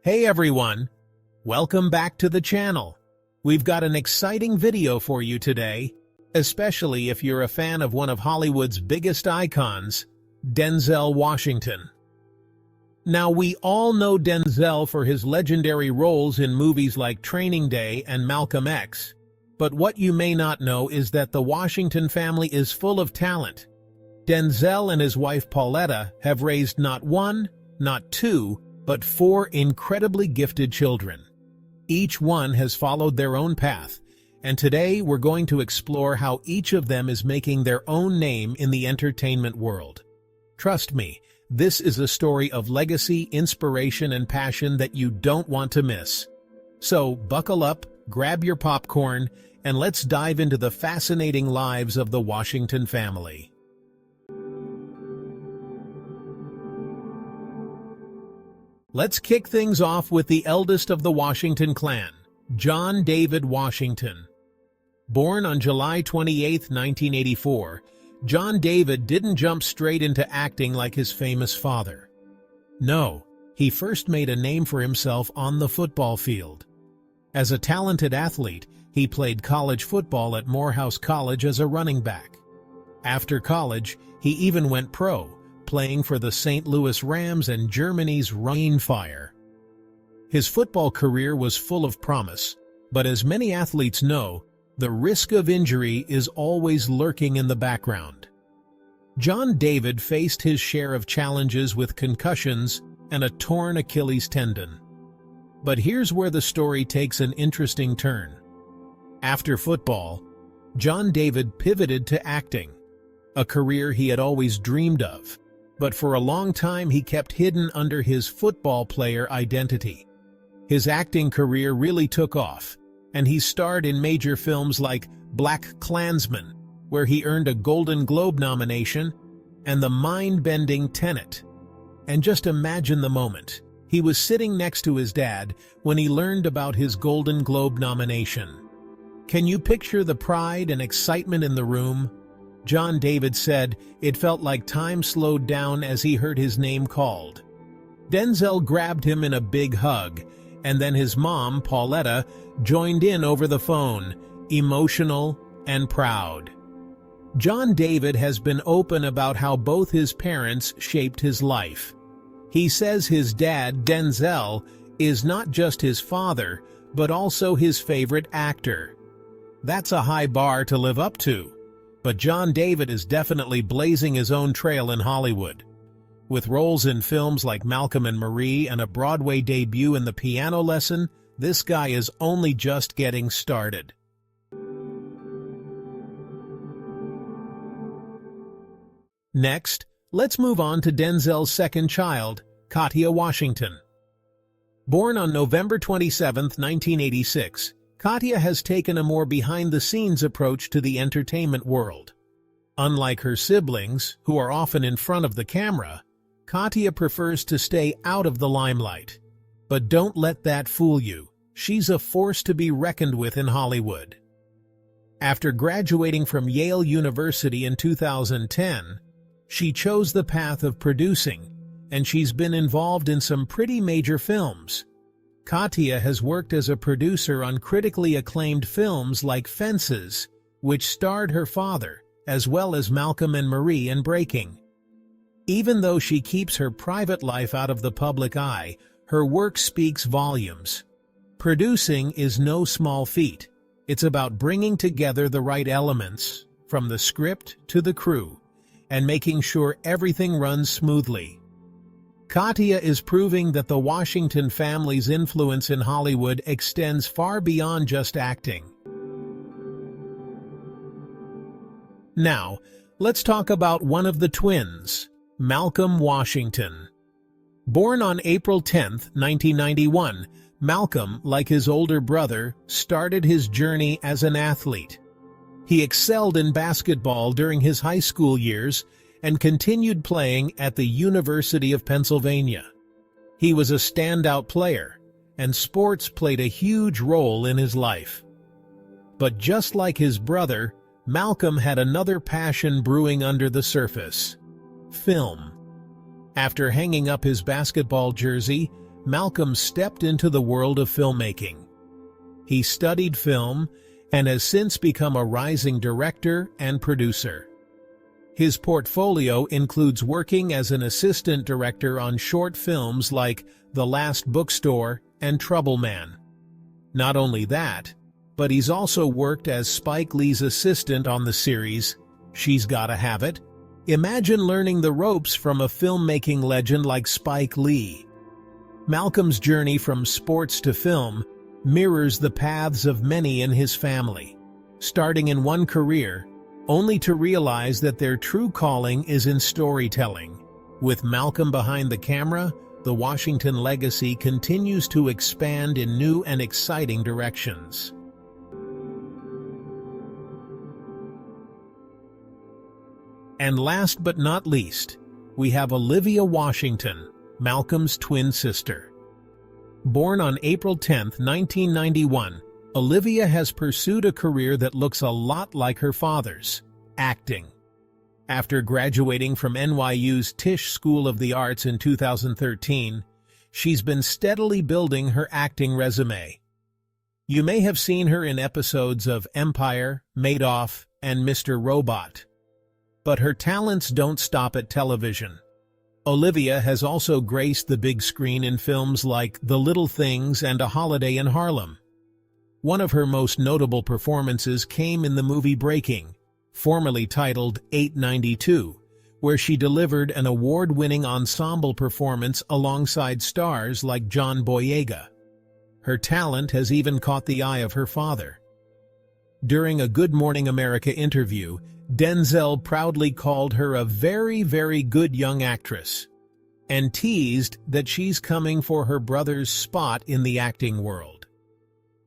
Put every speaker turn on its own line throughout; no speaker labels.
Hey everyone! Welcome back to the channel. We've got an exciting video for you today, especially if you're a fan of one of Hollywood's biggest icons, Denzel Washington. Now, we all know Denzel for his legendary roles in movies like Training Day and Malcolm X, but what you may not know is that the Washington family is full of talent. Denzel and his wife Pauletta have raised not one, not two, but four incredibly gifted children. Each one has followed their own path, and today we're going to explore how each of them is making their own name in the entertainment world. Trust me, this is a story of legacy, inspiration, and passion that you don't want to miss. So buckle up, grab your popcorn, and let's dive into the fascinating lives of the Washington family. Let's kick things off with the eldest of the Washington clan, John David Washington. Born on July 28, 1984, John David didn't jump straight into acting like his famous father. No, he first made a name for himself on the football field. As a talented athlete, he played college football at Morehouse College as a running back. After college, he even went pro, playing for the St. Louis Rams and Germany's Rhein-Fire. His football career was full of promise, but as many athletes know, the risk of injury is always lurking in the background. John David faced his share of challenges with concussions and a torn Achilles tendon. But here's where the story takes an interesting turn. After football, John David pivoted to acting, a career he had always dreamed of. But for a long time he kept hidden under his football player identity. His acting career really took off, and he starred in major films like BlacKkKlansman, where he earned a Golden Globe nomination, and the mind-bending Tenet. And just imagine the moment. He was sitting next to his dad when he learned about his Golden Globe nomination. Can you picture the pride and excitement in the room? John David said it felt like time slowed down as he heard his name called. Denzel grabbed him in a big hug, and then his mom, Pauletta, joined in over the phone, emotional and proud. John David has been open about how both his parents shaped his life. He says his dad, Denzel, is not just his father, but also his favorite actor. That's a high bar to live up to. But John David is definitely blazing his own trail in Hollywood. With roles in films like Malcolm and Marie and a Broadway debut in The Piano Lesson, this guy is only just getting started. Next, let's move on to Denzel's second child, Katia Washington. Born on November 27, 1986, Katia has taken a more behind-the-scenes approach to the entertainment world. Unlike her siblings, who are often in front of the camera, Katia prefers to stay out of the limelight. But don't let that fool you. She's a force to be reckoned with in Hollywood. After graduating from Yale University in 2010, she chose the path of producing, and she's been involved in some pretty major films. Katia has worked as a producer on critically acclaimed films like Fences, which starred her father, as well as Malcolm and Marie and Breaking. Even though she keeps her private life out of the public eye, her work speaks volumes. Producing is no small feat. It's about bringing together the right elements, from the script to the crew, and making sure everything runs smoothly. Katia is proving that the Washington family's influence in Hollywood extends far beyond just acting. Now, let's talk about one of the twins, Malcolm Washington. Born on April 10, 1991, Malcolm, like his older brother, started his journey as an athlete. He excelled in basketball during his high school years and continued playing at the University of Pennsylvania. He was a standout player, and sports played a huge role in his life. But just like his brother, Malcolm had another passion brewing under the surface: film. After hanging up his basketball jersey, Malcolm stepped into the world of filmmaking. He studied film and has since become a rising director and producer. His portfolio includes working as an assistant director on short films like The Last Bookstore and Trouble Man. Not only that, but he's also worked as Spike Lee's assistant on the series She's Gotta Have It. Imagine learning the ropes from a filmmaking legend like Spike Lee. Malcolm's journey from sports to film mirrors the paths of many in his family, starting in one career, only to realize that their true calling is in storytelling. With Malcolm behind the camera, the Washington legacy continues to expand in new and exciting directions. And last but not least, we have Olivia Washington, Malcolm's twin sister. Born on April 10, 1991, Olivia has pursued a career that looks a lot like her father's, acting. After graduating from NYU's Tisch School of the Arts in 2013, she's been steadily building her acting resume. You may have seen her in episodes of Empire, Madoff, and Mr. Robot. But her talents don't stop at television. Olivia has also graced the big screen in films like The Little Things and A Holiday in Harlem. One of her most notable performances came in the movie Breaking, formerly titled 892, where she delivered an award-winning ensemble performance alongside stars like John Boyega. Her talent has even caught the eye of her father. During a Good Morning America interview, Denzel proudly called her a very, very good young actress, and teased that she's coming for her brother's spot in the acting world.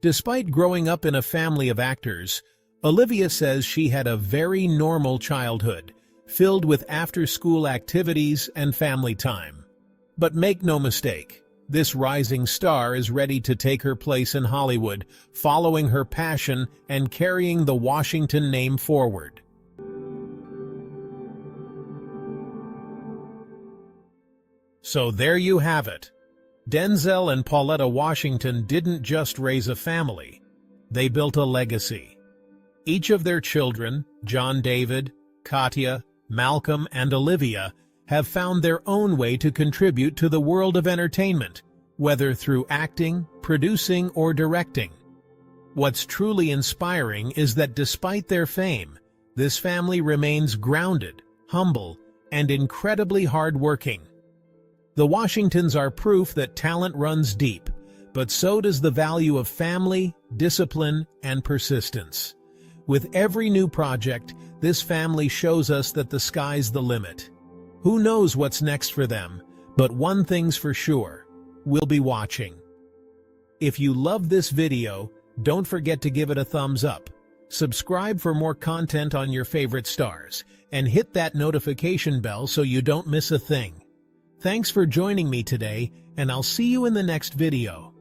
Despite growing up in a family of actors, Olivia says she had a very normal childhood, filled with after-school activities and family time. But make no mistake, this rising star is ready to take her place in Hollywood, following her passion and carrying the Washington name forward. So there you have it. Denzel and Pauletta Washington didn't just raise a family, they built a legacy. Each of their children, John David, Katia, Malcolm, and Olivia, have found their own way to contribute to the world of entertainment, whether through acting, producing, or directing. What's truly inspiring is that despite their fame, this family remains grounded, humble, and incredibly hardworking. The Washingtons are proof that talent runs deep, but so does the value of family, discipline, and persistence. With every new project, this family shows us that the sky's the limit. Who knows what's next for them, but one thing's for sure, we'll be watching. If you loved this video, don't forget to give it a thumbs up, subscribe for more content on your favorite stars, and hit that notification bell so you don't miss a thing. Thanks for joining me today, and I'll see you in the next video.